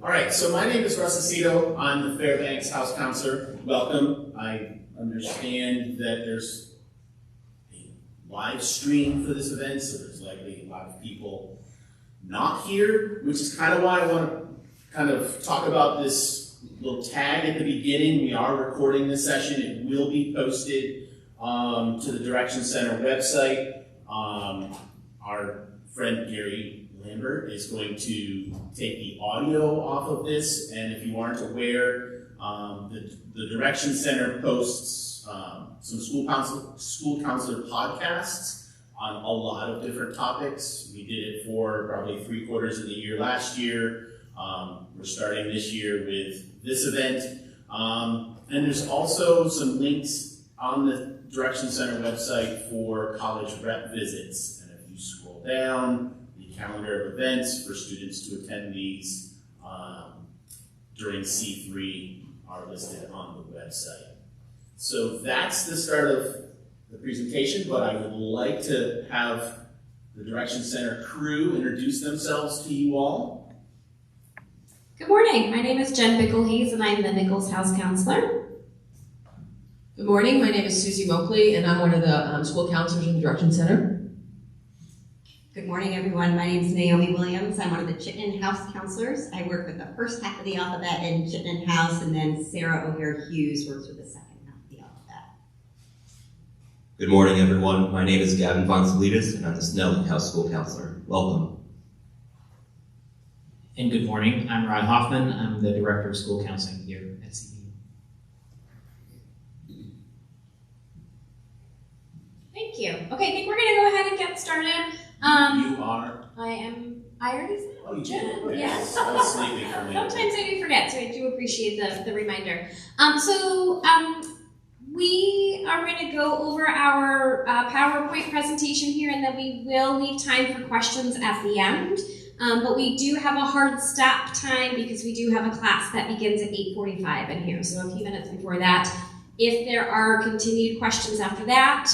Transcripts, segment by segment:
All right, so my name is Russ Aceto. I'm the Fairbanks House Counselor. Welcome. I understand that there's a live stream for this event, so there's likely a lot of people not here, which is kind of why I want to kind of talk about this little tag at the beginning. We are recording this session. It will be posted to the Direction Center website. Our friend Gary Lambert is going to take the audio off of this, and if you aren't aware, the Direction Center posts some school counselor podcasts on a lot of different topics. We did it for probably 3/4 of the year last year. We're starting this year with this event, and there's also some links on the Direction Center website for college rep visits, and if you scroll down, calendar of events for students to attend these during C3 are listed on the website. So that's the start of the presentation, but I would like to have the Direction Center crew introduce themselves to you all. Good morning, my name is Jen Bickelhees and I'm the Nichols House Counselor. Good morning, my name is Susie Moakley and I'm one of the school counselors in the Direction Center. Good morning, everyone. My name is Naomi Williams. I'm one of the Chittenden House counselors. I work with the first half of the alphabet in Chittenden House, and then Sarah O'Hare Hughes works with the second half of the alphabet. Good morning, everyone. My name is Gavin Fonsolidis, and I'm the Snelling House School Counselor. Welcome. And good morning. I'm Ryan Hoffman. I'm the Director of School Counseling here at CBU. Thank you. Okay, I think we're going to go ahead and get started. You are? I already said. Oh, you did? Okay. Yes. I was sleeping for a minute. Sometimes I do forget, so I do appreciate the reminder. We are going to go over our PowerPoint presentation here, and then we will leave time for questions at the end. But we do have a hard stop time because we do have a class that begins at 8:45 in here, so a few minutes before that. If there are continued questions after that,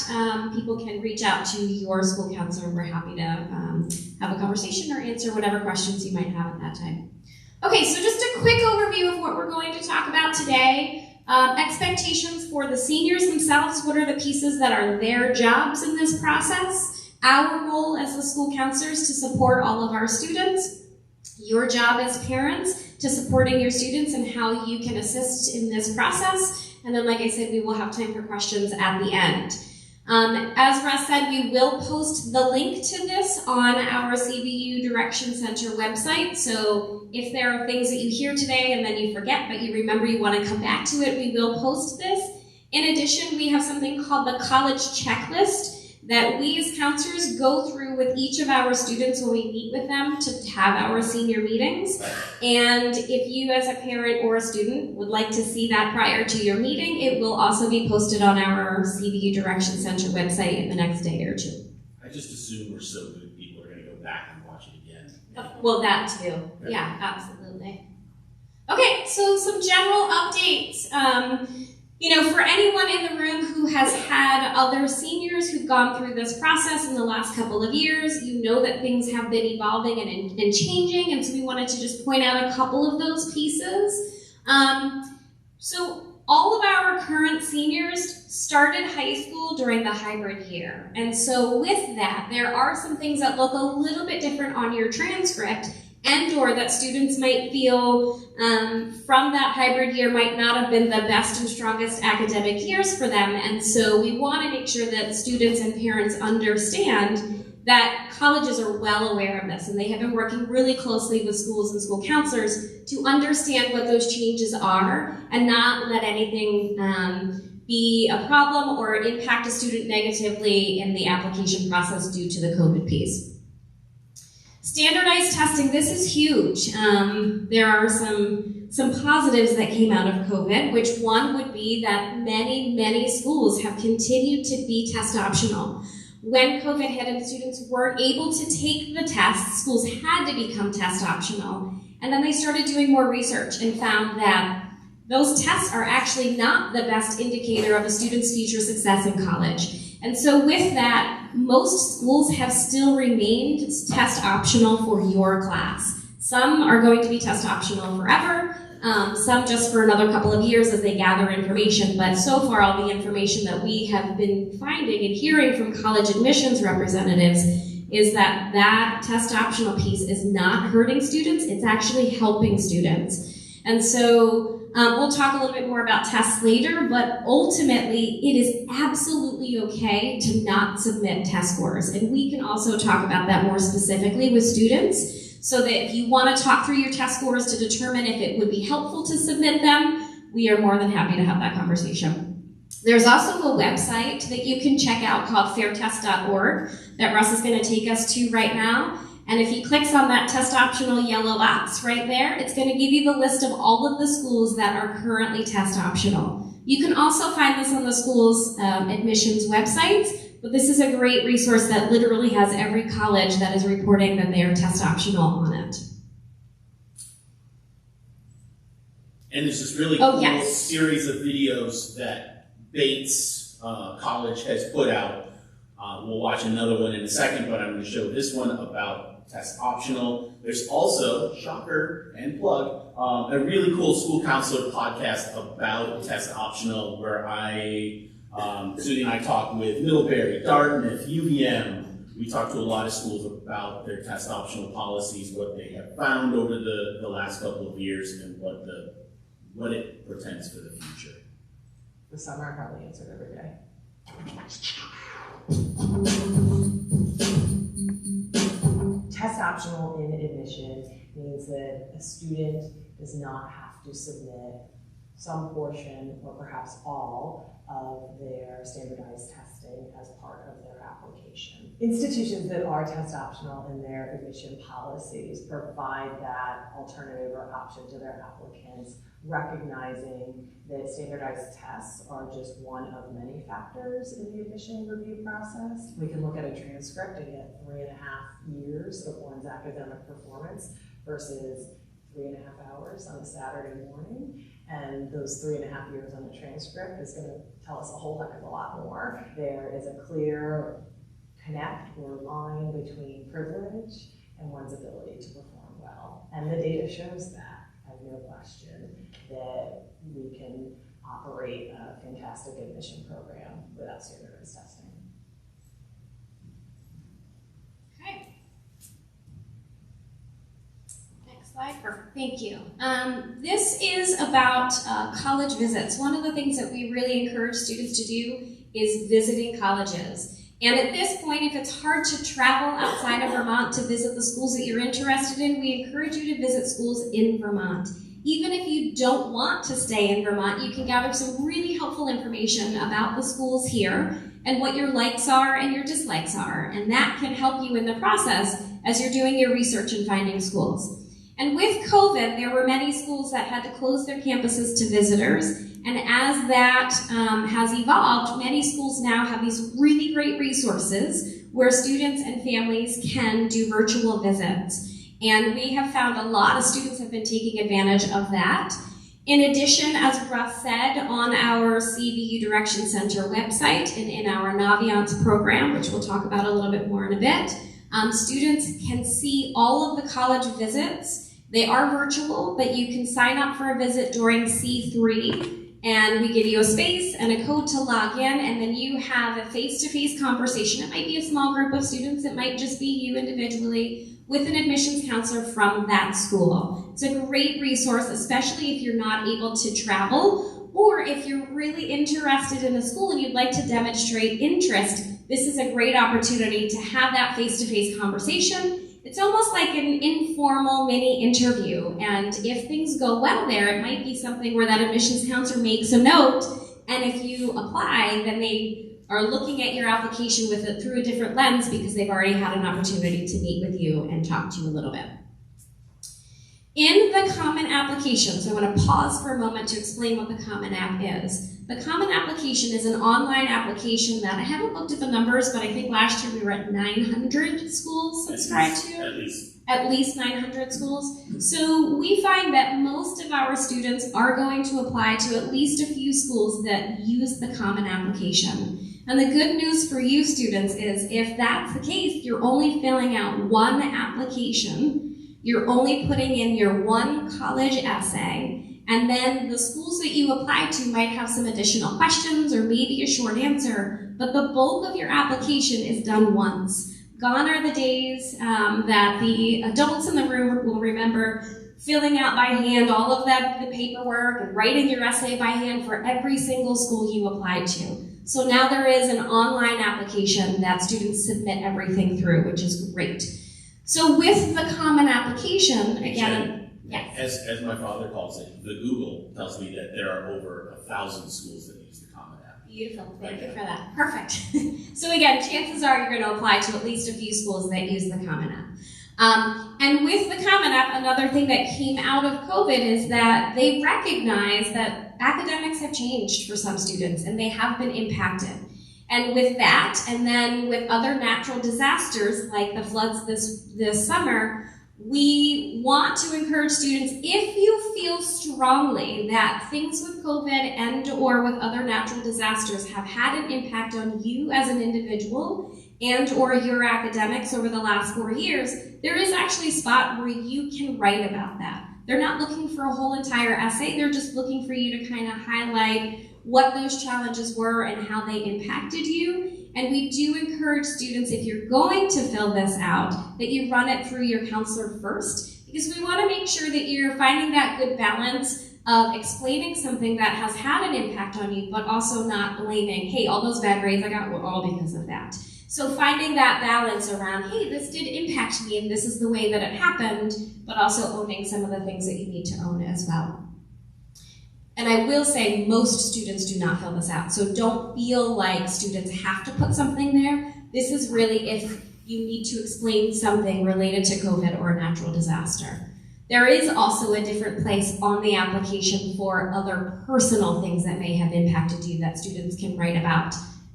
people can reach out to your school counselor, and we're happy to have a conversation or answer whatever questions you might have at that time. Okay, so just a quick overview of what we're going to talk about today. Expectations for the seniors themselves. What are the pieces that are their jobs in this process? Our role as the school counselors to support all of our students. Your job as parents to supporting your students and how you can assist in this process. And then, like I said, we will have time for questions at the end. As Russ said, we will post the link to this on our CBU Direction Center website. So if there are things that you hear today and then you forget, but you remember you want to come back to it, we will post this. In addition, we have something called the college checklist that we as counselors go through with each of our students when we meet with them to have our senior meetings. And if you as a parent or a student would like to see that prior to your meeting, it will also be posted on our CBU Direction Center website in the next day or two. I just assume we're so good people are going to go back and watch it again. Well, that too. Yeah, absolutely. Okay, so some general updates. For anyone in the room who has had other seniors who've gone through this process in the last couple of years, you know that things have been evolving and changing, and so we wanted to just point out a couple of those pieces. So all of our current seniors started high school during the hybrid year, and so with that, there are some things that look a little bit different on your transcript and/or that students might feel from that hybrid year might not have been the best and strongest academic years for them. And so we want to make sure that students and parents understand that colleges are well aware of this, and they have been working really closely with schools and school counselors to understand what those changes are and not let anything be a problem or impact a student negatively in the application process due to the COVID piece. Standardized testing, this is huge. There are some positives that came out of COVID, which one would be that many schools have continued to be test optional. When COVID hit and students weren't able to take the tests, schools had to become test optional. And then they started doing more research and found that those tests are actually not the best indicator of a student's future success in college. And so with that, most schools have still remained test optional for your class. Some are going to be test optional forever, some just for another couple of years as they gather information, but so far all the information that we have been finding and hearing from college admissions representatives is that that test optional piece is not hurting students, it's actually helping students. And so we'll talk a little bit more about tests later, but ultimately it is absolutely okay to not submit test scores. And we can also talk about that more specifically with students, so that if you want to talk through your test scores to determine if it would be helpful to submit them, we are more than happy to have that conversation. There's also a website that you can check out called fairtest.org that Russ is going to take us to right now. And if he clicks on that test optional yellow box right there, it's going to give you the list of all of the schools that are currently test optional. You can also find this on the school's admissions websites, but this is a great resource that literally has every college that is reporting that they are test optional on it. And there's this really cool series of videos that Bates College has put out. We'll watch another one in a second, but I'm going to show this one about test optional. There's also, shocker and plug, a really cool school counselor podcast about test optional where Susie and I talked with Middlebury, Dartmouth, UVM. We talked to a lot of schools about their test optional policies, what they have found over the last couple of years, and what it portends for the future. The summer I probably answered every day. Test optional in admission means that a student does not have to submit some portion or perhaps all of their standardized testing as part of their application. Institutions that are test optional in their admission policies provide that alternative or option to their applicants, recognizing that standardized tests are just one of many factors in the admission review process. We can look at a transcript and get 3.5 years of one's academic performance versus 3.5 hours on a Saturday morning. And those 3.5 years on the transcript is going to tell us a whole heck of a lot more. There is a clear connect or line between privilege and one's ability to perform well. And the data shows that. I have no question that we can operate a fantastic admission program without standardized testing. Okay. Next slide. Perfect. Thank you. This is about college visits. One of the things that we really encourage students to do is visiting colleges. And at this point, if it's hard to travel outside of Vermont to visit the schools that you're interested in, we encourage you to visit schools in Vermont. Even if you don't want to stay in Vermont, you can gather some really helpful information about the schools here and what your likes are and your dislikes are. And that can help you in the process as you're doing your research and finding schools. And with COVID, there were many schools that had to close their campuses to visitors. And as that has evolved, many schools now have these really great resources where students and families can do virtual visits. And we have found a lot of students have been taking advantage of that. In addition, as Russ said, on our CVU Direction Center website and in our Naviance program, which we'll talk about a little bit more in a bit, students can see all of the college visits. They are virtual, but you can sign up for a visit during C3. And we give you a space and a code to log in, and then you have a face-to-face conversation. It might be a small group of students, it might just be you individually, with an admissions counselor from that school. It's a great resource, especially if you're not able to travel, or if you're really interested in a school and you'd like to demonstrate interest. This is a great opportunity to have that face-to-face conversation. It's almost like an informal mini interview, and if things go well there, it might be something where that admissions counselor makes a note, and if you apply, then they are looking at your application with it through a different lens because they've already had an opportunity to meet with you and talk to you a little bit. In the Common Application, so I want to pause for a moment to explain what the Common App is. The Common Application is an online application that I haven't looked at the numbers, but I think last year we were at 900 schools subscribed to. At least 900 schools. So we find that most of our students are going to apply to at least a few schools that use the Common Application. And the good news for you students is if that's the case, you're only filling out one application. You're only putting in your one college essay, and then the schools that you apply to might have some additional questions or maybe a short answer, but the bulk of your application is done once. Gone are the days that the adults in the room will remember filling out by hand all of the paperwork and writing your essay by hand for every single school you applied to. So now there is an online application that students submit everything through, which is great. So with the Common Application, again, yes. As my father calls it, the Google tells me that there are over 1,000 schools that use the Common App. Beautiful, thank you for that. Perfect. So again, chances are you're going to apply to at least a few schools that use the Common App. And with the Common App, another thing that came out of COVID is that they recognize that academics have changed for some students and they have been impacted. And with that, and then with other natural disasters like the floods this summer, we want to encourage students, if you feel strongly that things with COVID and or with other natural disasters have had an impact on you as an individual and or your academics over the last 4 years, there is actually a spot where you can write about that. They're not looking for a whole entire essay, they're just looking for you to kind of highlight what those challenges were and how they impacted you. And we do encourage students, if you're going to fill this out, that you run it through your counselor first, because we want to make sure that you're finding that good balance of explaining something that has had an impact on you, but also not blaming, hey, all those bad grades I got were all because of that. So finding that balance around, hey, this did impact me and this is the way that it happened, but also owning some of the things that you need to own as well. And I will say most students do not fill this out, so don't feel like students have to put something there. This is really if you need to explain something related to COVID or a natural disaster. There is also a different place on the application for other personal things that may have impacted you that students can write about.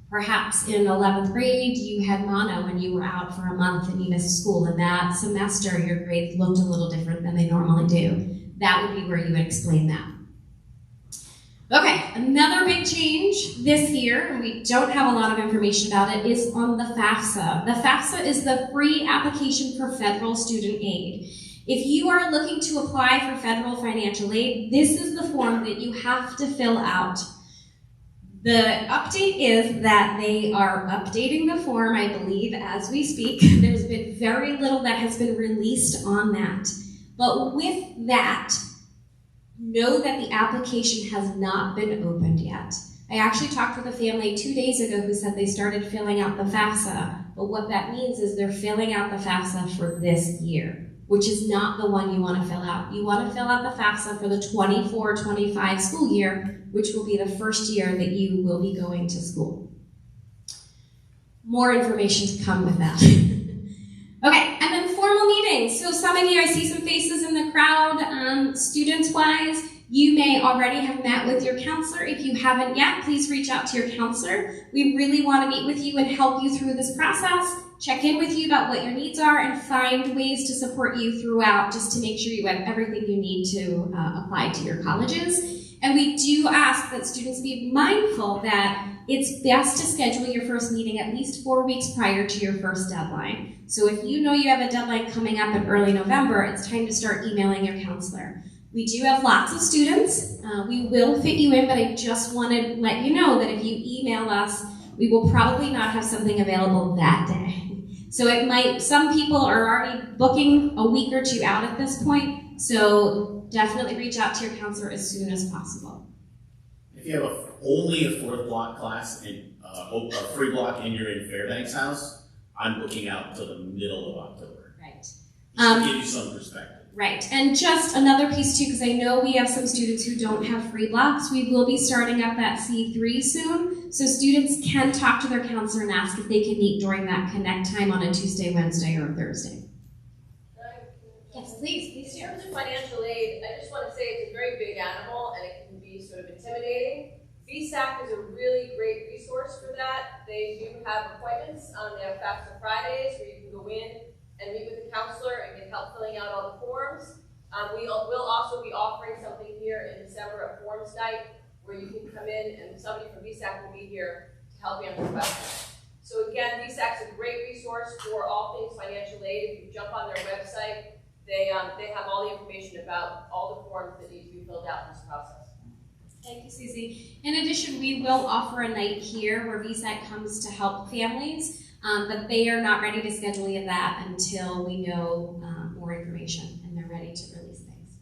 Perhaps in 11th grade, you had mono and you were out for a month and you missed school, and that semester your grades looked a little different than they normally do. That would be where you would explain that. Okay, another big change this year, and we don't have a lot of information about it, is on the FAFSA. The FAFSA is the free application for federal student aid. If you are looking to apply for federal financial aid, this is the form that you have to fill out. The update is that they are updating the form, I believe, as we speak. There's been very little that has been released on that. But with that, know that the application has not been opened yet. I actually talked with a family 2 days ago who said they started filling out the FAFSA, but what that means is they're filling out the FAFSA for this year, which is not the one you want to fill out. You want to fill out the FAFSA for the 24-25 school year, which will be the first year that you will be going to school. More information to come with that. Okay, and then formal meetings. So some of you, I see some faces in the crowd, students-wise. You may already have met with your counselor. If you haven't yet, please reach out to your counselor. We really want to meet with you and help you through this process, check in with you about what your needs are, and find ways to support you throughout just to make sure you have everything you need to apply to your colleges. And we do ask that students be mindful that it's best to schedule your first meeting at least 4 weeks prior to your first deadline. So if you know you have a deadline coming up in early November, it's time to start emailing your counselor. We do have lots of students. We will fit you in, but I just want to let you know that if you email us, we will probably not have something available that day. So it might, some people are already booking a week or two out at this point, so definitely reach out to your counselor as soon as possible. If you have only a 4th block class and a free block and you're in Fairbanks House, I'm booking out until the middle of October. Right. Just to give you some perspective. Right, and just another piece too, because I know we have some students who don't have free blocks. We will be starting up that C3 soon, so students can talk to their counselor and ask if they can meet during that connect time on a Tuesday, Wednesday, or Thursday. Yes, please do. In terms of financial aid, I just want to say it's a very big animal and it can be sort of intimidating. VSAC is a really great resource for that. They do have appointments. They have FAFSA Fridays where you can go in and meet with the counselor and get help filling out all the forms. We will also be offering something here in December, a forms night, where you can come in and somebody from VSAC will be here to help you answer questions. So again, VSAC is a great resource for all things financial aid. If you jump on their website, they they have all the information about all the forms that need to be filled out in this process. Thank you, Susie. In addition, we will offer a night here where VSAC comes to help families, but they are not ready to schedule any of that until we know more information and they're ready to release things.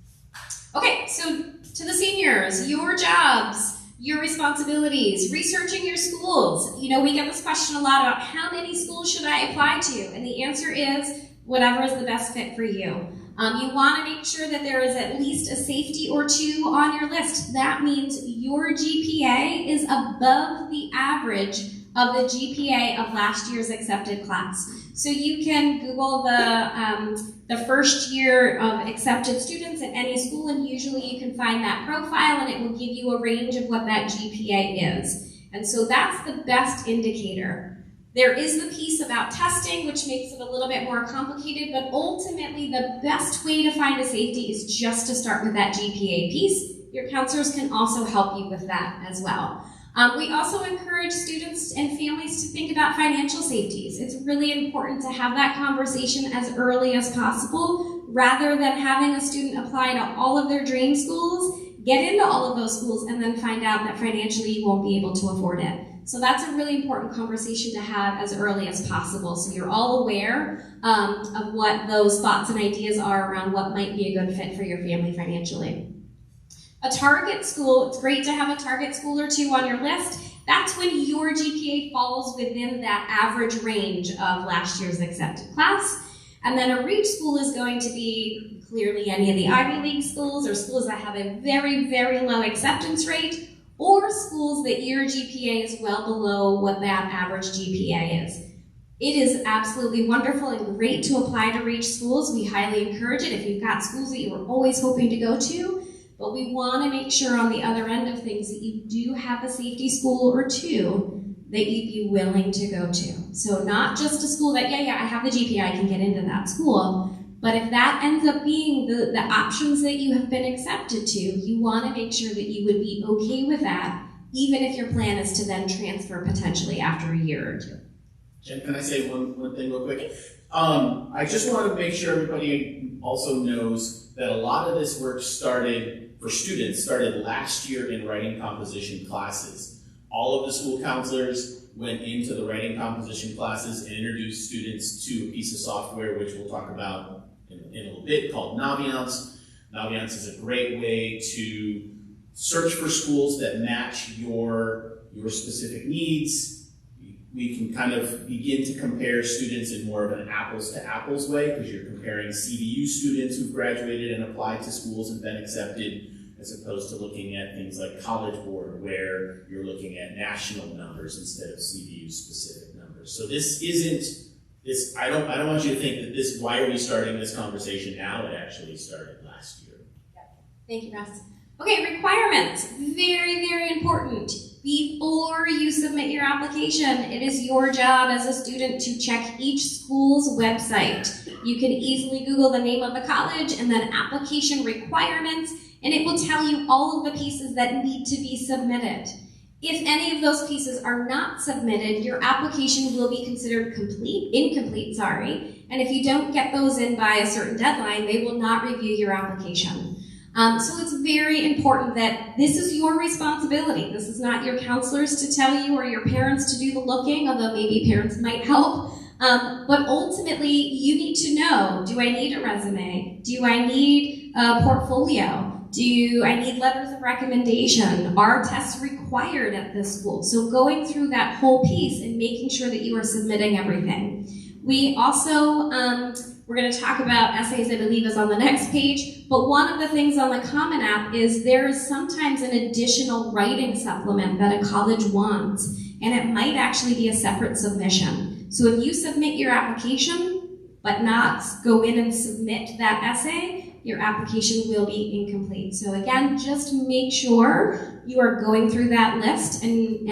Okay, so to the seniors, your jobs, your responsibilities, researching your schools. You know, we get this question a lot about how many schools should I apply to? And the answer is whatever is the best fit for you. You want to make sure that there is at least a safety or two on your list. That means your GPA is above the average of the GPA of last year's accepted class. So you can Google the first year of accepted students at any school, and usually you can find that profile and it will give you a range of what that GPA is. And so that's the best indicator. There is the piece about testing, which makes it a little bit more complicated, but ultimately the best way to find a safety is just to start with that GPA piece. Your counselors can also help you with that as well. We also encourage students and families to think about financial safeties. It's really important to have that conversation as early as possible, rather than having a student apply to all of their dream schools, get into all of those schools, and then find out that financially you won't be able to afford it. So that's a really important conversation to have as early as possible, so you're all aware of what those thoughts and ideas are around what might be a good fit for your family financially. A target school, it's great to have a target school or two on your list. That's when your GPA falls within that average range of last year's accepted class. And then a reach school is going to be clearly any of the Ivy League schools or schools that have a very, very low acceptance rate, or schools that your GPA is well below what that average GPA is. It is absolutely wonderful and great to apply to reach schools. We highly encourage it if you've got schools that you were always hoping to go to, but we want to make sure on the other end of things that you do have a safety school or two that you'd be willing to go to. So not just a school that, yeah, I have the GPA, I can get into that school, but if that ends up being the options that you have been accepted to, you want to make sure that you would be okay with that, even if your plan is to then transfer potentially after a year or two. Jen, can I say one thing real quick? I just want to make sure everybody also knows that a lot of this work started last year in writing composition classes. All of the school counselors went into the writing composition classes and introduced students to a piece of software, which we'll talk about in a little bit, called Naviance. Naviance is a great way to search for schools that match your specific needs. We can kind of begin to compare students in more of an apples to apples way, because you're comparing CVU students who've graduated and applied to schools and been accepted, as opposed to looking at things like College Board, where you're looking at national numbers instead of CVU specific numbers. So this isn't this. I don't want you to think that this. Why are we starting this conversation now? It actually started last year. Thank you, Russ. Okay, requirements. Very, very important. Before you submit your application, it is your job as a student to check each school's website. You can easily Google the name of the college and then application requirements, and it will tell you all of the pieces that need to be submitted. If any of those pieces are not submitted, your application will be considered incomplete, and if you don't get those in by a certain deadline, they will not review your application. So it's very important that this is your responsibility. This is not your counselors to tell you or your parents to do the looking, although maybe parents might help. But ultimately, you need to know, do I need a resume? Do I need a portfolio? Do I need letters of recommendation? Are tests required at this school? So going through that whole piece and making sure that you are submitting everything. We also, we're going to talk about essays, I believe is on the next page, but one of the things on the Common App is there is sometimes an additional writing supplement that a college wants, and it might actually be a separate submission. So if you submit your application, but not go in and submit that essay, your application will be incomplete. So again, just make sure you are going through that list and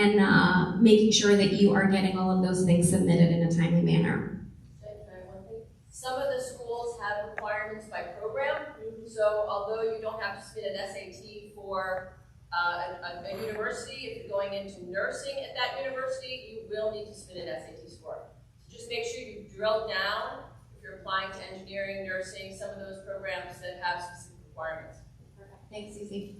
making sure that you are getting all of those things submitted in a timely manner. Some of the schools have requirements by program, so although you don't have to submit an SAT for a university, if you're going into nursing at that university, you will need to submit an SAT score. So just make sure you drill down. If you're applying to engineering, nursing, some of those programs that have specific requirements. Thanks, Susie.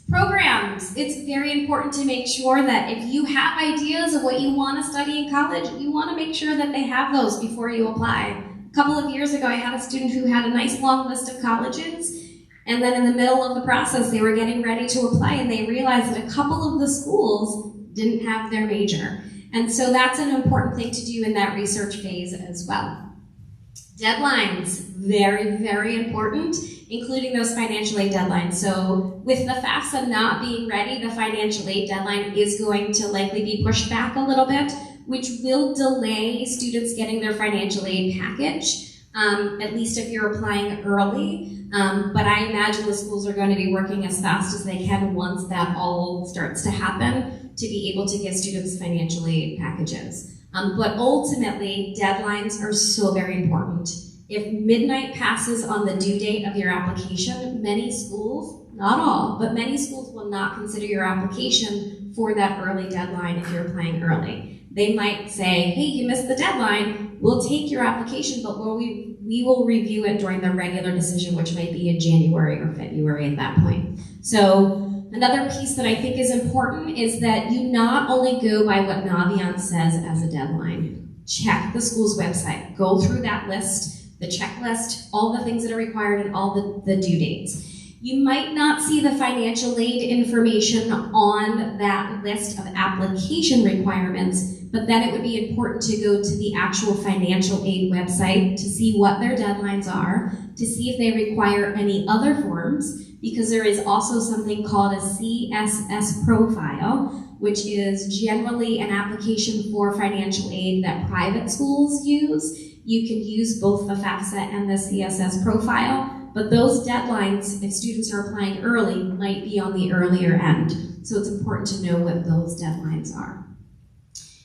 Programs. It's very important to make sure that if you have ideas of what you want to study in college, you want to make sure that they have those before you apply. A couple of years ago, I had a student who had a nice long list of colleges, and then in the middle of the process, they were getting ready to apply, and they realized that a couple of the schools didn't have their major. And so that's an important thing to do in that research phase as well. Deadlines, very, very important, including those financial aid deadlines. So with the FAFSA not being ready, the financial aid deadline is going to likely be pushed back a little bit, which will delay students getting their financial aid package, at least if you're applying early. But I imagine the schools are going to be working as fast as they can once that all starts to happen to be able to give students financial aid packages. But ultimately, deadlines are so very important. If midnight passes on the due date of your application, many schools, not all, but many schools will not consider your application for that early deadline if you're applying early. They might say, hey, you missed the deadline, we'll take your application, but we will review it during the regular decision, which might be in January or February at that point. So another piece that I think is important is that you not only go by what Naviance says as a deadline. Check the school's website. Go through that list, the checklist, all the things that are required, and all the due dates. You might not see the financial aid information on that list of application requirements, but then it would be important to go to the actual financial aid website to see what their deadlines are, to see if they require any other forms, because there is also something called a CSS profile, which is generally an application for financial aid that private schools use. You can use both the FAFSA and the CSS profile, but those deadlines, if students are applying early, might be on the earlier end. So it's important to know what those deadlines are.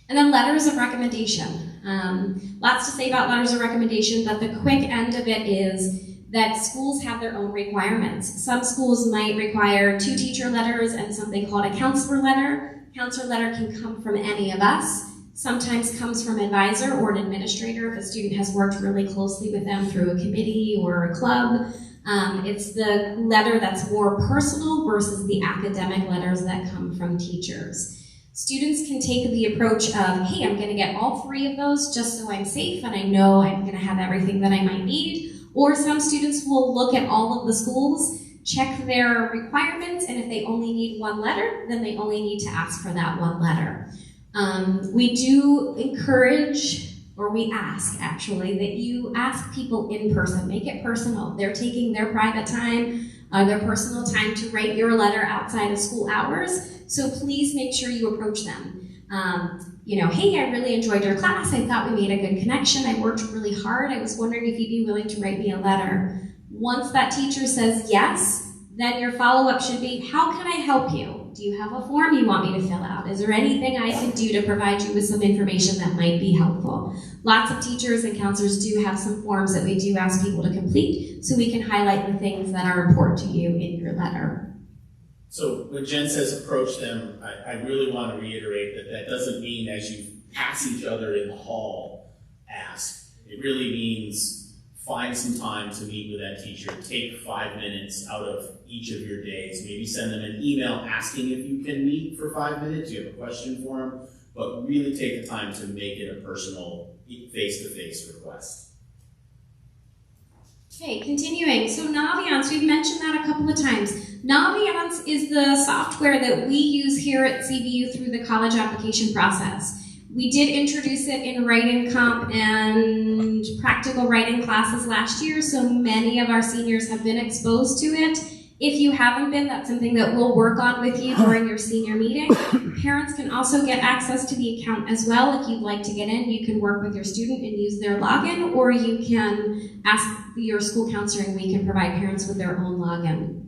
And then letters of recommendation. Lots to say about letters of recommendation, but the quick end of it is that schools have their own requirements. Some schools might require 2 teacher letters and something called a counselor letter. Counselor letter can come from any of us. Sometimes comes from advisor or an administrator if a student has worked really closely with them through a committee or a club. It's the letter that's more personal versus the academic letters that come from teachers. Students can take the approach of, hey, I'm going to get all 3 of those just so I'm safe and I know I'm going to have everything that I might need. Or some students will look at all of the schools, check their requirements, and if they only need 1 letter, then they only need to ask for that 1 letter. We do encourage, or we ask actually, that you ask people in person. Make it personal. They're taking their private time, their personal time to write your letter outside of school hours. So please make sure you approach them. Hey, I really enjoyed your class. I thought we made a good connection. I worked really hard. I was wondering if you'd be willing to write me a letter. Once that teacher says yes, then your follow-up should be, how can I help you? Do you have a form you want me to fill out? Is there anything I can do to provide you with some information that might be helpful? Lots of teachers and counselors do have some forms that we do ask people to complete, so we can highlight the things that are important to you in your letter. So when Jen says approach them, I really want to reiterate that doesn't mean as you pass each other in the hall, ask. It really means find some time to meet with that teacher. Take 5 minutes out of each of your days. Maybe send them an email asking if you can meet for 5 minutes. You have a question for them, but really take the time to make it a personal, face-to-face request. Okay, continuing. So Naviance, we've mentioned that a couple of times. Naviance is the software that we use here at CVU through the college application process. We did introduce it in writing comp and practical writing classes last year, so many of our seniors have been exposed to it. If you haven't been, that's something that we'll work on with you during your senior meeting. Parents can also get access to the account as well. If you'd like to get in, you can work with your student and use their login, or you can ask your school counselor and we can provide parents with their own login.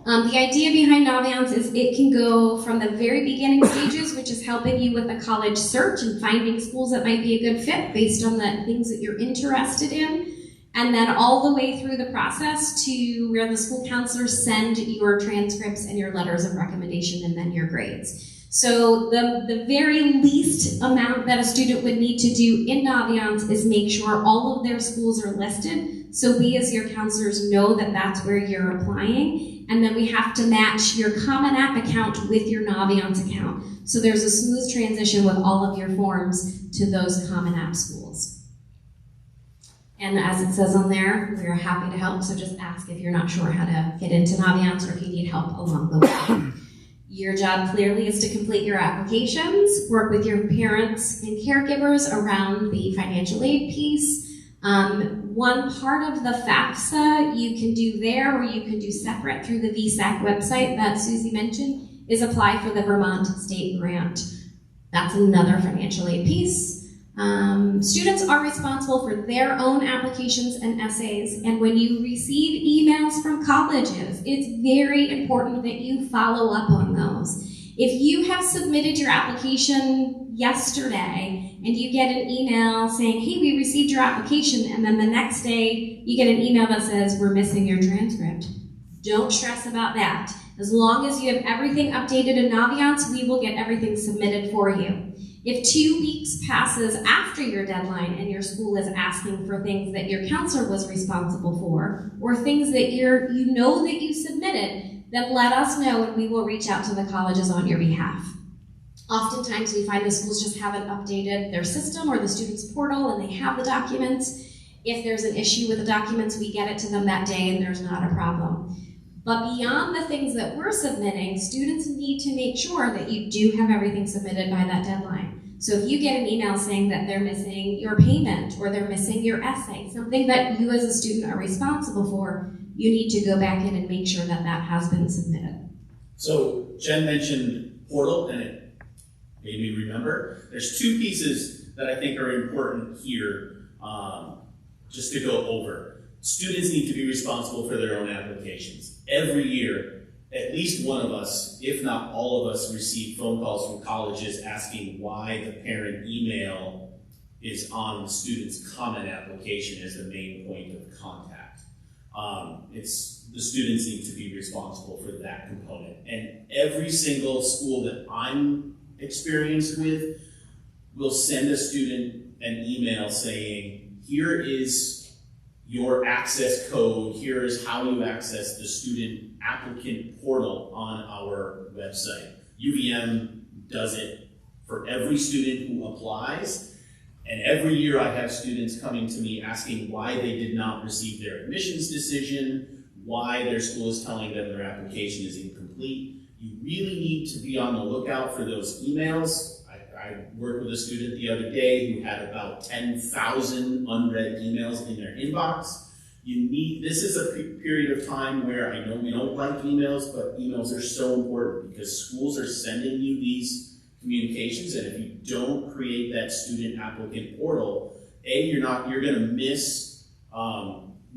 The idea behind Naviance is it can go from the very beginning stages, which is helping you with the college search and finding schools that might be a good fit based on the things that you're interested in, and then all the way through the process to where the school counselors send your transcripts and your letters of recommendation and then your grades. So the very least amount that a student would need to do in Naviance is make sure all of their schools are listed, so we as your counselors know that that's where you're applying, and then we have to match your Common App account with your Naviance account. So there's a smooth transition with all of your forms to those Common App schools. And as it says on there, we're happy to help, so just ask if you're not sure how to get into Naviance or if you need help along the way. Your job clearly is to complete your applications, work with your parents and caregivers around the financial aid piece. One part of the FAFSA you can do there, or you can do separate through the VSAC website that Susie mentioned, is apply for the Vermont State Grant. That's another financial aid piece. Students are responsible for their own applications and essays, and when you receive emails from colleges, it's very important that you follow up on those. If you have submitted your application yesterday and you get an email saying, hey, we received your application, and then the next day you get an email that says, we're missing your transcript, don't stress about that. As long as you have everything updated in Naviance, we will get everything submitted for you. If 2 weeks passes after your deadline and your school is asking for things that your counselor was responsible for, or things that you know that you submitted, then let us know and we will reach out to the colleges on your behalf. Oftentimes we find the schools just haven't updated their system or the student's portal and they have the documents. If there's an issue with the documents, we get it to them that day and there's not a problem. But beyond the things that we're submitting, students need to make sure that you do have everything submitted by that deadline. So if you get an email saying that they're missing your payment or they're missing your essay, something that you as a student are responsible for, you need to go back in and make sure that that has been submitted. So Jen mentioned portal, and it made me remember. There's 2 pieces that I think are important here just to go over. Students need to be responsible for their own applications. Every year, at least one of us, if not all of us, receive phone calls from colleges asking why the parent email is on the student's comment application as the main point of contact. The students need to be responsible for that component. And every single school that I'm experienced with will send a student an email saying, here is your access code, here is how you access the student applicant portal on our website. UVM does it for every student who applies, and every year I have students coming to me asking why they did not receive their admissions decision, why their school is telling them their application is incomplete. You really need to be on the lookout for those emails. I worked with a student the other day who had about 10,000 unread emails in their inbox. This is a period of time where I know we don't like emails, but emails are so important because schools are sending you these communications, and if you don't create that student applicant portal, you're gonna miss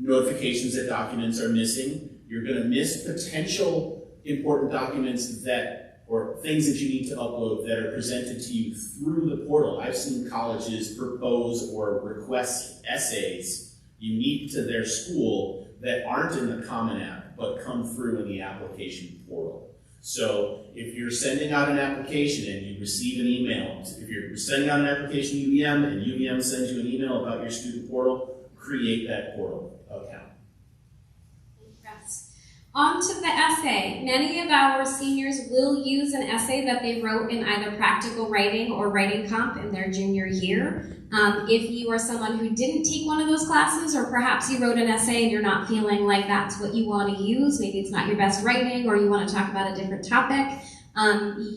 notifications that documents are missing. You're gonna miss potential important documents or things that you need to upload that are presented to you through the portal. I've seen colleges propose or request essays unique to their school that aren't in the Common App, but come through in the application portal. So if you're sending out an application and you receive an email, if you're sending out an application to UVM and UVM sends you an email about your student portal, create that portal account. On to the essay. Many of our seniors will use an essay that they wrote in either practical writing or writing comp in their junior year. If you are someone who didn't take one of those classes, or perhaps you wrote an essay and you're not feeling like that's what you want to use, maybe it's not your best writing or you want to talk about a different topic,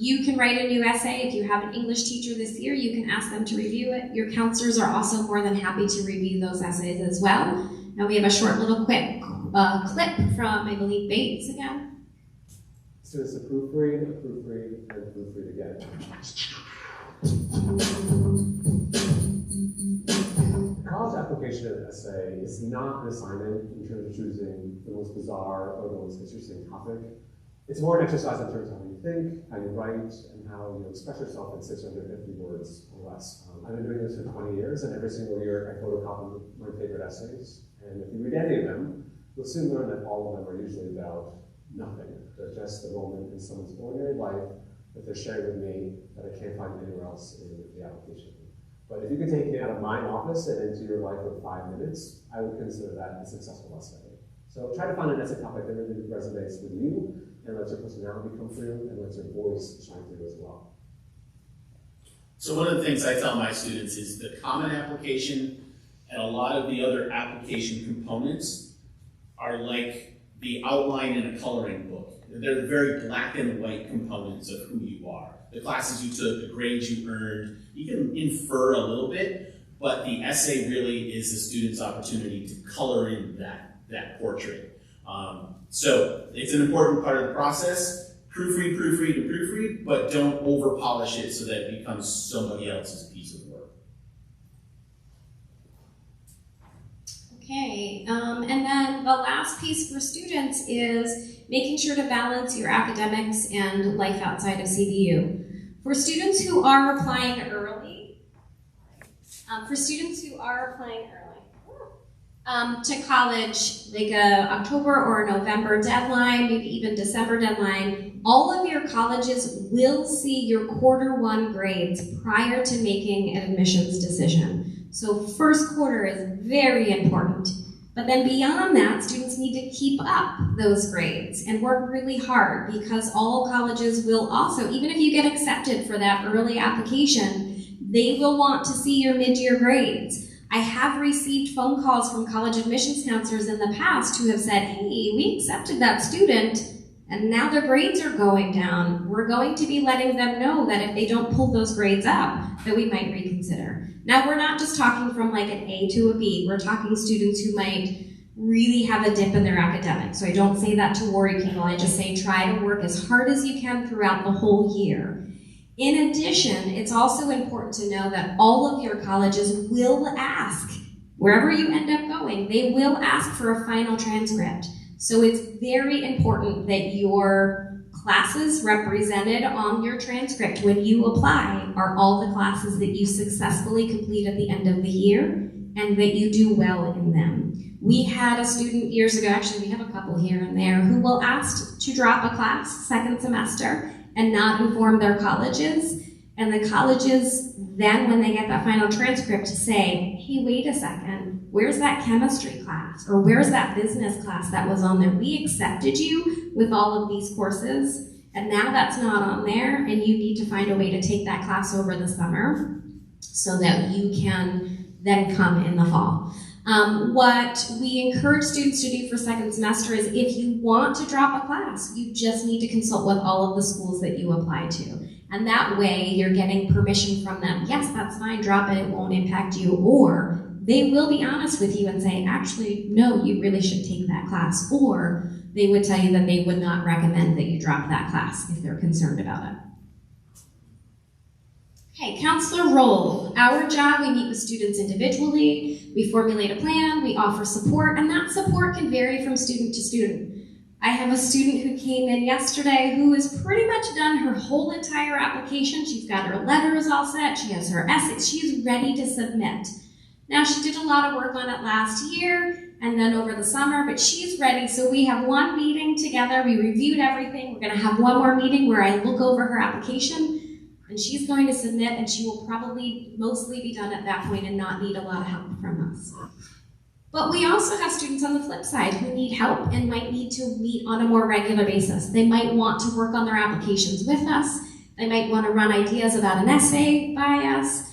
you can write a new essay. If you have an English teacher this year, you can ask them to review it. Your counselors are also more than happy to review those essays as well. Now we have a short little quick clip from, I believe, Bates again. Students to proofread, and proofread again. College application and essay is not an assignment in terms of choosing the most bizarre or the most interesting topic. It's more an exercise in terms of how you think, how you write, and how you express yourself in 650 words or less. I've been doing this for 20 years, and every single year I photocopy my favorite essays. And if you read any of them, you'll soon learn that all of them are usually about nothing. They're just a moment in someone's ordinary life that they're sharing with me that I can't find anywhere else in the application. But if you can take it out of my office and into your life in 5 minutes, I would consider that a successful essay. So try to find an essay topic that really resonates with you and lets your personality come through and lets your voice shine through as well. So one of the things I tell my students is the common application and a lot of the other application components are like the outline in a coloring book. They're very black and white components of who you are. The classes you took, the grades you earned, you can infer a little bit, but the essay really is the student's opportunity to color in that portrait. So it's an important part of the process. Proofread, proofread, and proofread, but don't over polish it so that it becomes somebody else's piece of work. Okay, and then the last piece for students is making sure to balance your academics and life outside of CBU. For students who are applying early, to college, like a October or a November deadline, maybe even December deadline, all of your colleges will see your Q1 grades prior to making an admissions decision. So first quarter is very important. But then beyond that, students need to keep up those grades and work really hard, because all colleges will also, even if you get accepted for that early application, they will want to see your mid-year grades. I have received phone calls from college admissions counselors in the past who have said, hey, we accepted that student and now their grades are going down. We're going to be letting them know that if they don't pull those grades up, that we might reconsider. Now, we're not just talking from like an A to a B. We're talking students who might really have a dip in their academics. So I don't say that to worry people. I just say try to work as hard as you can throughout the whole year. In addition, it's also important to know that all of your colleges will ask, wherever you end up going, they will ask for a final transcript. So it's very important that your classes represented on your transcript when you apply are all the classes that you successfully complete at the end of the year and that you do well in them. We had a student years ago, actually we have a couple here and there, who will ask to drop a class second semester and not inform their colleges. And the colleges then, when they get that final transcript, say, hey, wait a second, where's that chemistry class? Or where's that business class that was on there? We accepted you with all of these courses, and now that's not on there, and you need to find a way to take that class over the summer so that you can then come in the fall. What we encourage students to do for second semester is if you want to drop a class, you just need to consult with all of the schools that you apply to. And that way you're getting permission from them. Yes, that's fine, drop it, it won't impact you. Or they will be honest with you and say, actually, no, you really should take that class. Or they would tell you that they would not recommend that you drop that class if they're concerned about it. Okay, counselor role. Our job, we meet with students individually, we formulate a plan, we offer support, and that support can vary from student to student. I have a student who came in yesterday who has pretty much done her whole entire application. She's got her letters all set, she has her essays, she's ready to submit. Now, she did a lot of work on it last year and then over the summer, but she's ready. So we have one meeting together, we reviewed everything. We're gonna have one more meeting where I look over her application, and she's going to submit, and she will probably mostly be done at that point and not need a lot of help from us. But we also have students on the flip side who need help and might need to meet on a more regular basis. They might want to work on their applications with us. They might want to run ideas about an essay by us.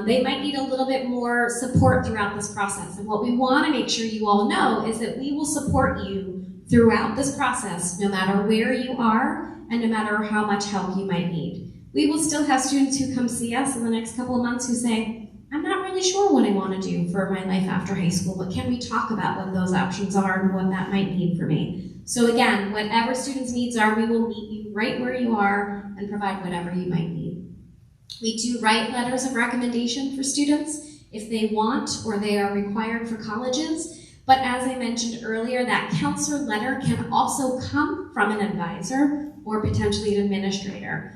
They might need a little bit more support throughout this process. And what we want to make sure you all know is that we will support you throughout this process, no matter where you are and no matter how much help you might need. We will still have students who come see us in the next couple of months who say, I'm not really sure what I want to do for my life after high school, but can we talk about what those options are and what that might mean for me? So again, whatever students' needs are, we will meet you right where you are and provide whatever you might need. We do write letters of recommendation for students if they want or they are required for colleges. But as I mentioned earlier, that counselor letter can also come from an advisor or potentially an administrator.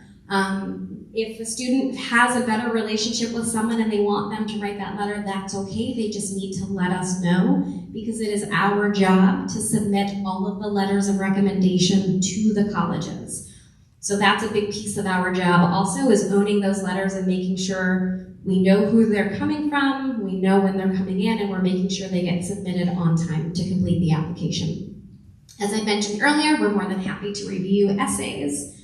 If a student has a better relationship with someone and they want them to write that letter, that's okay. They just need to let us know, because it is our job to submit all of the letters of recommendation to the colleges. So that's a big piece of our job also, is owning those letters and making sure we know who they're coming from, we know when they're coming in, and we're making sure they get submitted on time to complete the application. As I mentioned earlier, we're more than happy to review essays,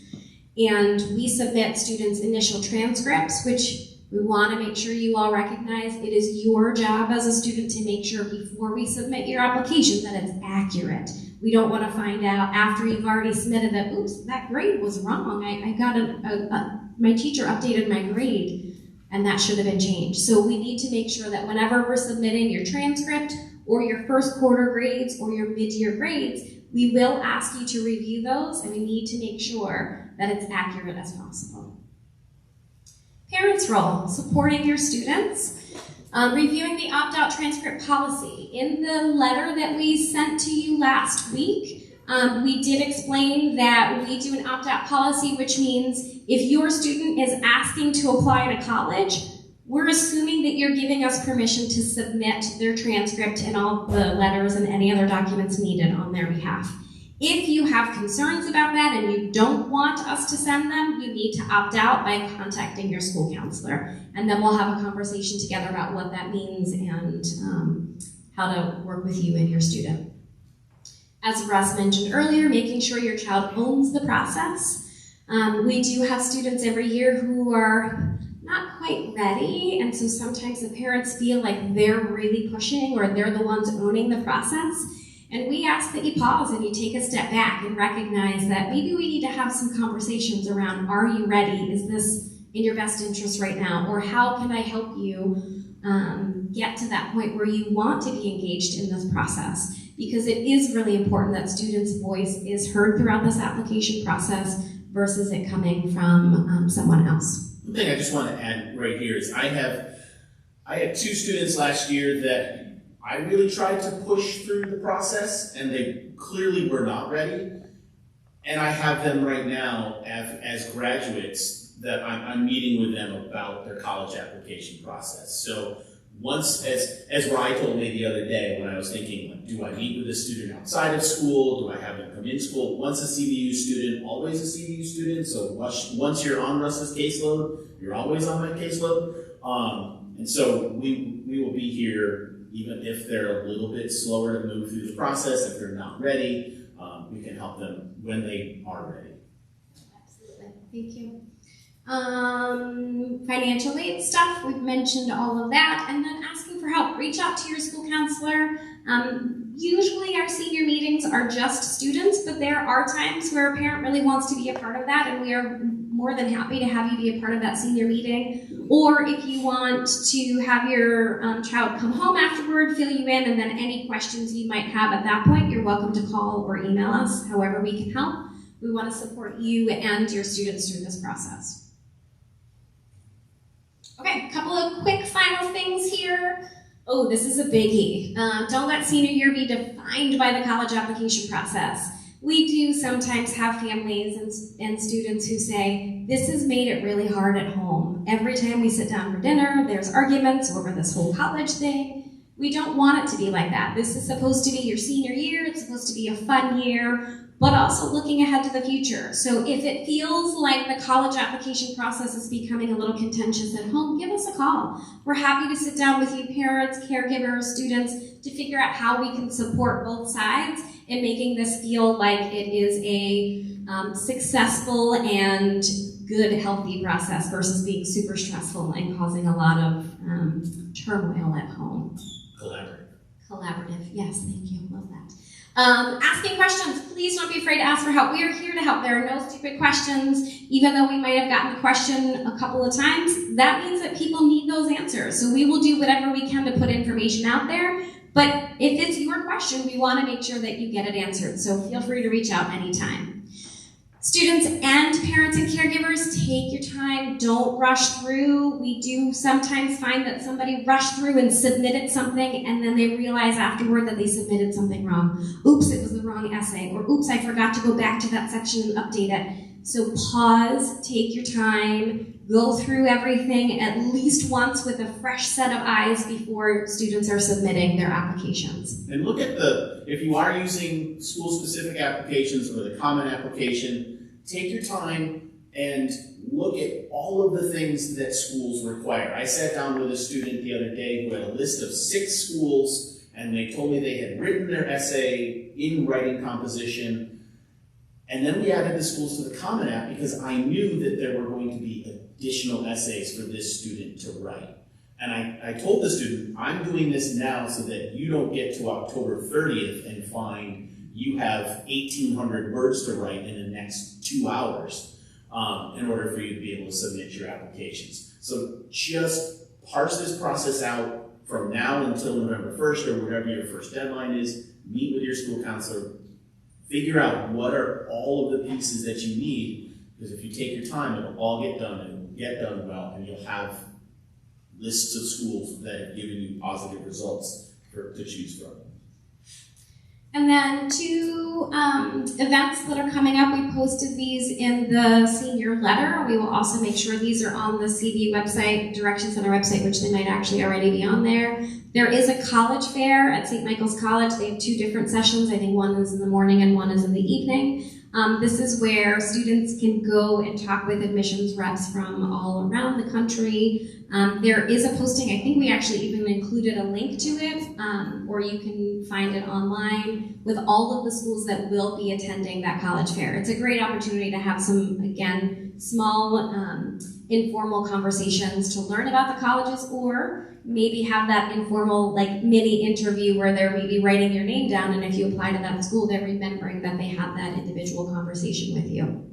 and we submit students' initial transcripts, which we want to make sure you all recognize it is your job as a student to make sure before we submit your application that it's accurate. We don't want to find out after you've already submitted that, oops, that grade was wrong. I got my teacher updated my grade and that should have been changed. So we need to make sure that whenever we're submitting your transcript or your first quarter grades or your mid-year grades, we will ask you to review those, and we need to make sure that it's accurate as possible. Parents' role, supporting your students. Reviewing the opt-out transcript policy. In the letter that we sent to you last week, we did explain that we do an opt-out policy, which means if your student is asking to apply to college, we're assuming that you're giving us permission to submit their transcript and all the letters and any other documents needed on their behalf. If you have concerns about that and you don't want us to send them, you need to opt out by contacting your school counselor. And then we'll have a conversation together about what that means and how to work with you and your student. As Russ mentioned earlier, making sure your child owns the process. We do have students every year who are not quite ready, and so sometimes the parents feel like they're really pushing or they're the ones owning the process. And we ask that you pause and you take a step back and recognize that maybe we need to have some conversations around, are you ready? Is this in your best interest right now? Or how can I help you get to that point where you want to be engaged in this process? Because it is really important that students' voice is heard throughout this application process versus it coming from someone else. One thing I just want to add right here is I had 2 students last year that I really tried to push through the process, and they clearly were not ready. And I have them right now as graduates that I'm meeting with them about their college application process. So once, as Rye told me the other day when I was thinking, like, do I meet with a student outside of school? Do I have them come in school? Once a CVU student, always a CVU student. So once you're on Russ's caseload, you're always on my caseload. And so we will be here even if they're a little bit slower to move through the process. If they're not ready, we can help them when they are ready. Absolutely, thank you. Financial aid stuff, we've mentioned all of that, and then asking for help. Reach out to your school counselor. Usually our senior meetings are just students, but there are times where a parent really wants to be a part of that, and we are more than happy to have you be a part of that senior meeting. Or if you want to have your child come home afterward, fill you in, and then any questions you might have at that point, you're welcome to call or email us, however we can help. We want to support you and your students through this process. Okay, a couple of quick final things here. Oh, this is a biggie. Don't let senior year be defined by the college application process. We do sometimes have families and students who say, this has made it really hard at home. Every time we sit down for dinner, there's arguments over this whole college thing. We don't want it to be like that. This is supposed to be your senior year. It's supposed to be a fun year, but also looking ahead to the future. So if it feels like the college application process is becoming a little contentious at home, give us a call. We're happy to sit down with you, parents, caregivers, students, to figure out how we can support both sides in making this feel like it is a successful and good, healthy process versus being super stressful and causing a lot of turmoil at home. Collaborative, yes, thank you, love that. Asking questions, please don't be afraid to ask for help. We are here to help. There are no stupid questions. Even though we might have gotten the question a couple of times, that means that people need those answers. So we will do whatever we can to put information out there. But if it's your question, we want to make sure that you get it answered. So feel free to reach out anytime. Students and parents and caregivers, take your time. Don't rush through. We do sometimes find that somebody rushed through and submitted something, and then they realize afterward that they submitted something wrong. Oops, it was the wrong essay. Or oops, I forgot to go back to that section and update it. So pause, take your time, go through everything at least once with a fresh set of eyes before students are submitting their applications. And look at if you are using school-specific applications or the common application, take your time and look at all of the things that schools require. I sat down with a student the other day who had a list of 6 schools, and they told me they had written their essay in writing composition. And then we added the schools to the Common App because I knew that there were going to be additional essays for this student to write. And I told the student, I'm doing this now so that you don't get to October 30th and find you have 1,800 words to write in the next 2 hours in order for you to be able to submit your applications. So just parse this process out from now until November 1st or whatever your first deadline is. Meet with your school counselor. Figure out what are all of the pieces that you need, because if you take your time, it'll all get done, and it will get done well, and you'll have lists of schools that have given you positive results to choose from. And then 2 events that are coming up, we posted these in the senior letter. We will also make sure these are on the CV website, Directions Center website, which they might actually already be on there. There is a college fair at St. Michael's College. They have 2 different sessions. I think one is in the morning and one is in the evening. This is where students can go and talk with admissions reps from all around the country. There is a posting, I think we actually even included a link to it, or you can find it online with all of the schools that will be attending that college fair. It's a great opportunity to have some, again, small informal conversations to learn about the colleges, or maybe have that informal like mini interview where they're maybe writing your name down, and if you apply to that school, they're remembering that they had that individual conversation with you.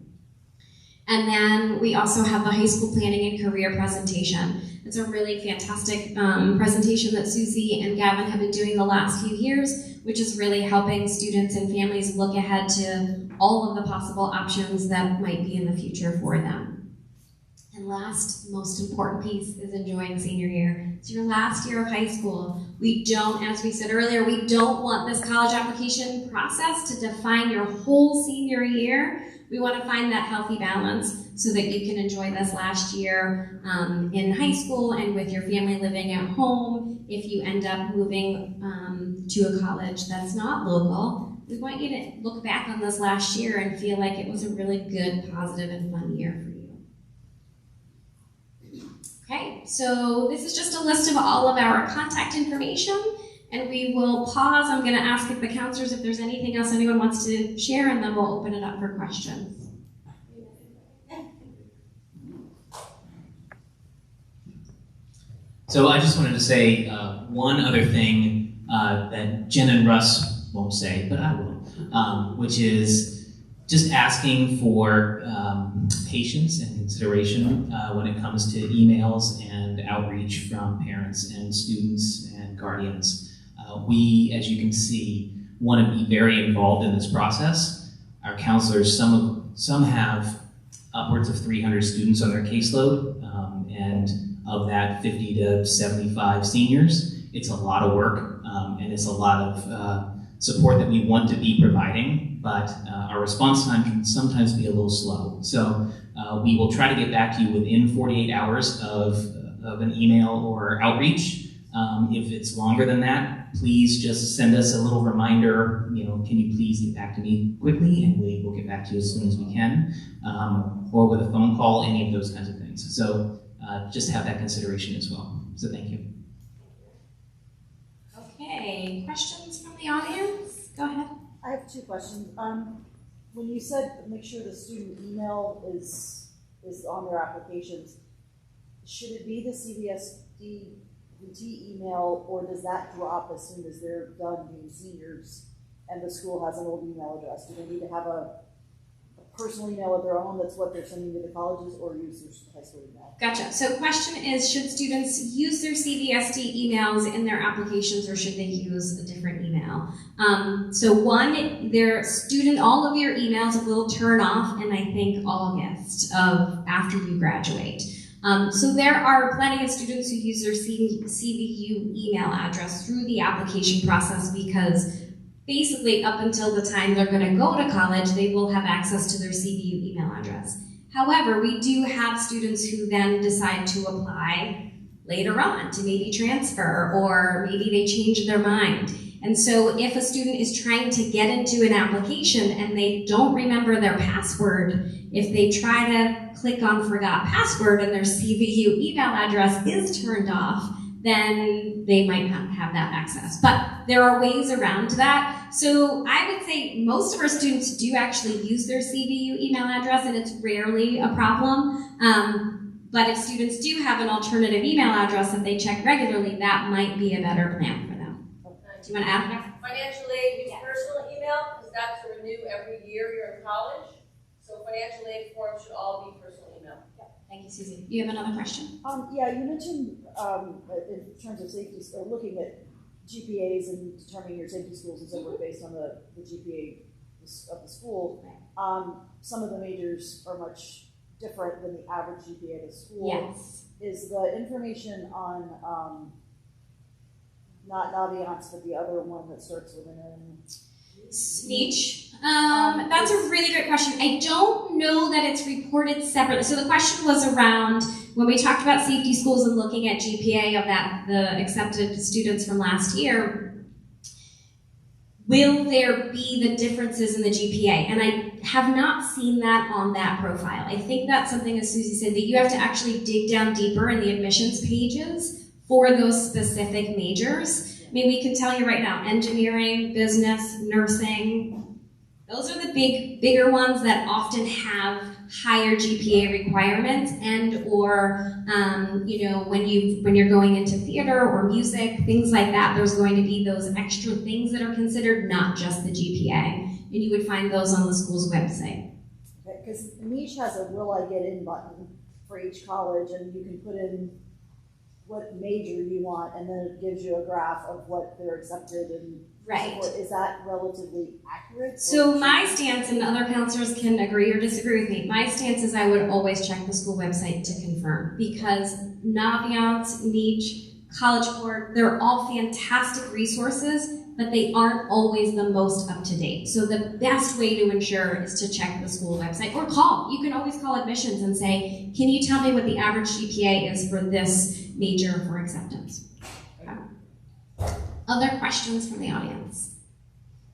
And then we also have the high school planning and career presentation. It's a really fantastic presentation that Susie and Gavin have been doing the last few years, which is really helping students and families look ahead to all of the possible options that might be in the future for them. And last, most important piece is enjoying senior year. It's your last year of high school. We don't, as we said earlier, we don't want this college application process to define your whole senior year. We want to find that healthy balance so that you can enjoy this last year in high school and with your family living at home. If you end up moving to a college that's not local, we want you to look back on this last year and feel like it was a really good, positive, and fun year for you. Okay, so this is just a list of all of our contact information, and we will pause. I'm going to ask if the counselors if there's anything else anyone wants to share, and then we'll open it up for questions. So I just wanted to say one other thing that Jen and Russ won't say, but I will, which is just asking for patience and consideration when it comes to emails and outreach from parents and students and guardians. We, as you can see, want to be very involved in this process. Our counselors, some have upwards of 300 students on their caseload, and of that 50 to 75 seniors. It's a lot of work, and it's a lot of support that we want to be providing, but our response time can sometimes be a little slow. So we will try to get back to you within 48 hours of an email or outreach. If it's longer than that, please just send us a little reminder, can you please get back to me quickly, and we will get back to you as soon as we can, or with a phone call, any of those kinds of things. So just have that consideration as well. So thank you. Okay, questions from the audience? Go ahead. I have 2 questions. When you said make sure the student email is on their applications, should it be the CVSD email, or does that drop as soon as they're done being seniors and the school has an old email address? Do they need to have a personal email of their own that's what they're sending to the colleges, or use their high school email? Gotcha. So question is, should students use their CVSD emails in their applications, or should they use a different email? So one, all of your emails will turn off in, I think, August of after you graduate. So there are plenty of students who use their CVU email address through the application process, because basically up until the time they're going to go to college, they will have access to their CVU email address. However, we do have students who then decide to apply later on to maybe transfer, or maybe they change their mind. And so if a student is trying to get into an application and they don't remember their password, if they try to click on forgot password and their CVU email address is turned off, then they might not have that access. But there are ways around that. So I would say most of our students do actually use their CVU email address, and it's rarely a problem. But if students do have an alternative email address that they check regularly, that might be a better plan for them. Do you want to add? Financial aid, use personal email, because that's to renew every year you're in college. So financial aid forms should all be personal email. Thank you, Susie. You have another question? Yeah, you mentioned in terms of safety, or looking at GPAs and determining your safety schools and so forth based on the GPA of the school. Some of the majors are much different than the average GPA of the school. Yes. Is the information on not Naviance, but the other one that starts with an N? Speech. That's a really great question. I don't know that it's reported separately. So the question was around when we talked about safety schools and looking at GPA of the accepted students from last year. Will there be the differences in the GPA? And I have not seen that on that profile. I think that's something, as Susie said, that you have to actually dig down deeper in the admissions pages for those specific majors. I mean, we can tell you right now, engineering, business, nursing, those are the bigger ones that often have higher GPA requirements, and or when you're going into theater or music, things like that, there's going to be those extra things that are considered, not just the GPA, and you would find those on the school's website. Because Niche has a will I get in button for each college, and you can put in what major you want, and then it gives you a graph of what they're accepted and Right. so forth. Is that relatively accurate? So my stance, and other counselors can agree or disagree with me, my stance is I would always check the school website to confirm, because Naviance, Niche, College Board, they're all fantastic resources, but they aren't always the most up to date. So the best way to ensure is to check the school website, or call. You can always call admissions and say, can you tell me what the average GPA is for this major for acceptance? Okay. Other questions from the audience?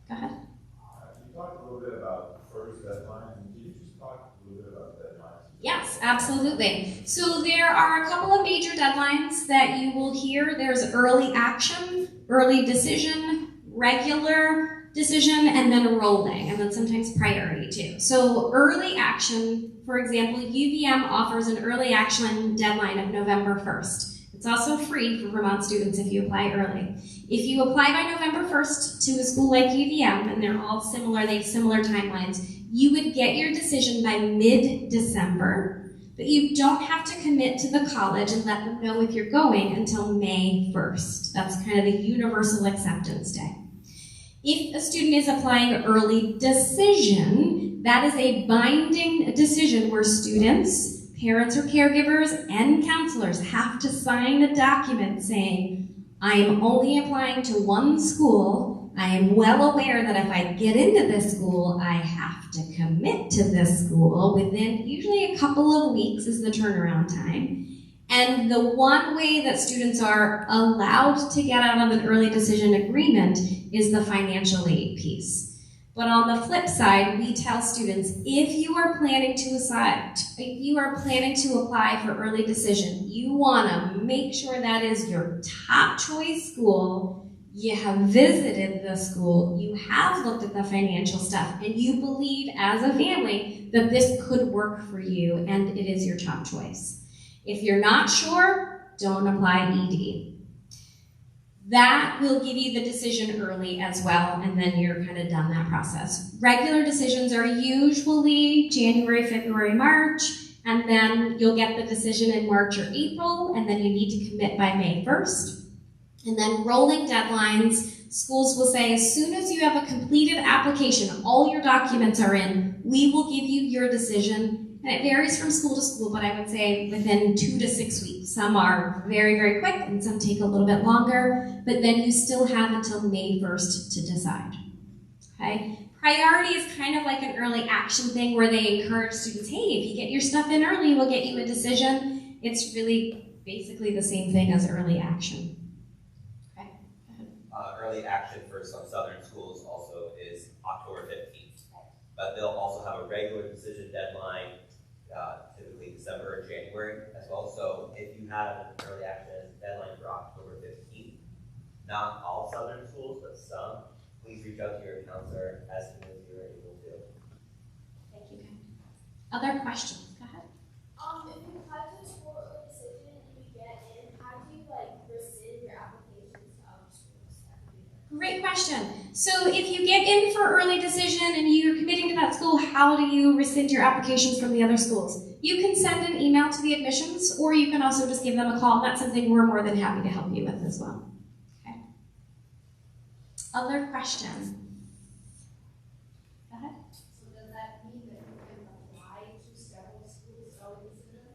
Go ahead. You talked a little bit about first deadline. Can you just talk a little bit about deadlines? Yes, absolutely. So there are a couple of major deadlines that you will hear. There's early action, early decision, regular decision, and then rolling, and then sometimes priority too. So early action, for example, UVM offers an early action deadline of November 1st. It's also free for Vermont students if you apply early. If you apply by November 1st to a school like UVM, and they're all similar, they have similar timelines, you would get your decision by mid-December, but you don't have to commit to the college and let them know if you're going until May 1st. That's kind of the universal acceptance day. If a student is applying early decision, that is a binding decision where students, parents or caregivers, and counselors have to sign a document saying, I am only applying to one school. I am well aware that if I get into this school, I have to commit to this school within usually a couple of weeks is the turnaround time. And the one way that students are allowed to get out of an early decision agreement is the financial aid piece. But on the flip side, we tell students, if you are planning to apply for early decision, you want to make sure that is your top choice school, you have visited the school, you have looked at the financial stuff, and you believe as a family that this could work for you and it is your top choice. If you're not sure, don't apply ED. That will give you the decision early as well, and then you're kind of done that process. Regular decisions are usually January, February, March, and then you'll get the decision in March or April, and then you need to commit by May 1st. And then rolling deadlines, schools will say, as soon as you have a completed application, all your documents are in, we will give you your decision. And it varies from school to school, but I would say within 2 to 6 weeks. Some are very, very quick, and some take a little bit longer, but then you still have until May 1st to decide. Okay? Priority is kind of like an early action thing where they encourage students, hey, if you get your stuff in early, we'll get you a decision. It's really basically the same thing as early action. Okay? Go ahead. early action for some southern schools also is October 15th. But they'll also have a regular decision deadline, typically December or January as well. So if you have an early action deadline for October 15th, not all southern schools, but some, please reach out to your counselor as soon as you're able to. Thank you. Other questions? Go ahead. If you apply to a school early decision and you get in, how do you rescind your applications to other schools? Great question. So if you get in for early decision and you're committing to that school, how do you rescind your applications from the other schools? You can send an email to the admissions, or you can also just give them a call. That's something we're more than happy to help you with as well. Okay. Other questions? Go ahead. So does that mean that you can apply to several schools early decision?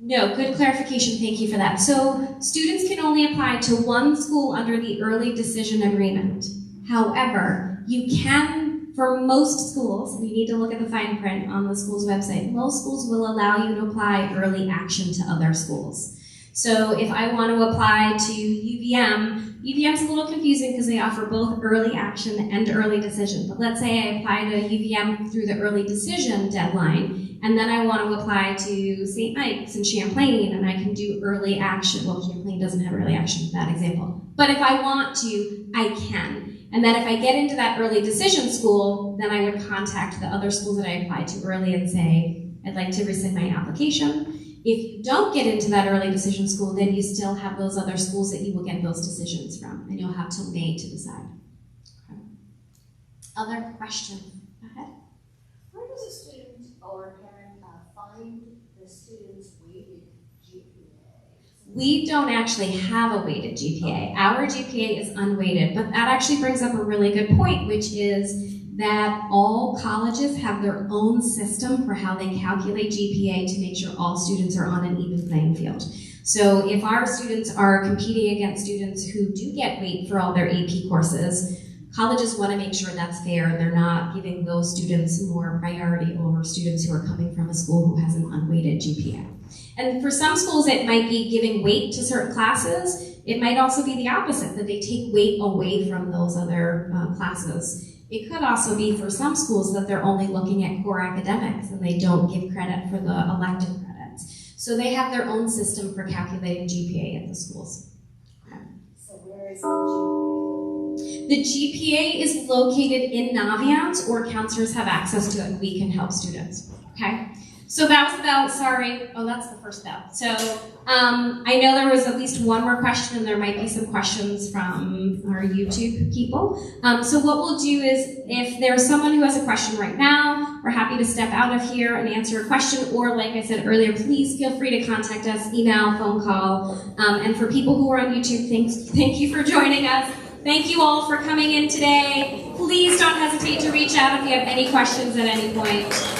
No, good clarification. Thank you for that. So students can only apply to one school under the early decision agreement. However, you can, for most schools, and you need to look at the fine print on the school's website, most schools will allow you to apply early action to other schools. So if I want to apply to UVM's a little confusing because they offer both early action and early decision. But let's say I apply to UVM through the early decision deadline, and then I want to apply to St. Mike's in Champlain, and I can do early action. Well, Champlain doesn't have early action, bad example. But if I want to, I can. And then if I get into that early decision school, then I would contact the other schools that I applied to early and say, I'd like to rescind my application. If you don't get into that early decision school, then you still have those other schools that you will get those decisions from, and you'll have till May to decide. Okay. Other questions? Go ahead. Where does a student or parent find the student's weighted GPA? We don't actually have a weighted GPA. Our GPA is unweighted, but that actually brings up a really good point, which is that all colleges have their own system for how they calculate GPA to make sure all students are on an even playing field. So if our students are competing against students who do get weight for all their AP courses, colleges want to make sure that's fair. They're not giving those students more priority over students who are coming from a school who has an unweighted GPA. And for some schools, it might be giving weight to certain classes. It might also be the opposite, that they take weight away from those other classes. It could also be for some schools that they're only looking at core academics and they don't give credit for the elective credits. So they have their own system for calculating GPA at the schools. Okay. So where is the GPA? The GPA is located in Navient, or counselors have access to it and we can help students. Okay? So that was the bell, sorry. Oh, that's the first bell. So I know there was at least one more question, and there might be some questions from our YouTube people. So what we'll do is, if there's someone who has a question right now, we're happy to step out of here and answer a question, or like I said earlier, please feel free to contact us, email, phone call. And for people who are on YouTube, thank you for joining us. Thank you all for coming in today. Please don't hesitate to reach out if you have any questions at any point.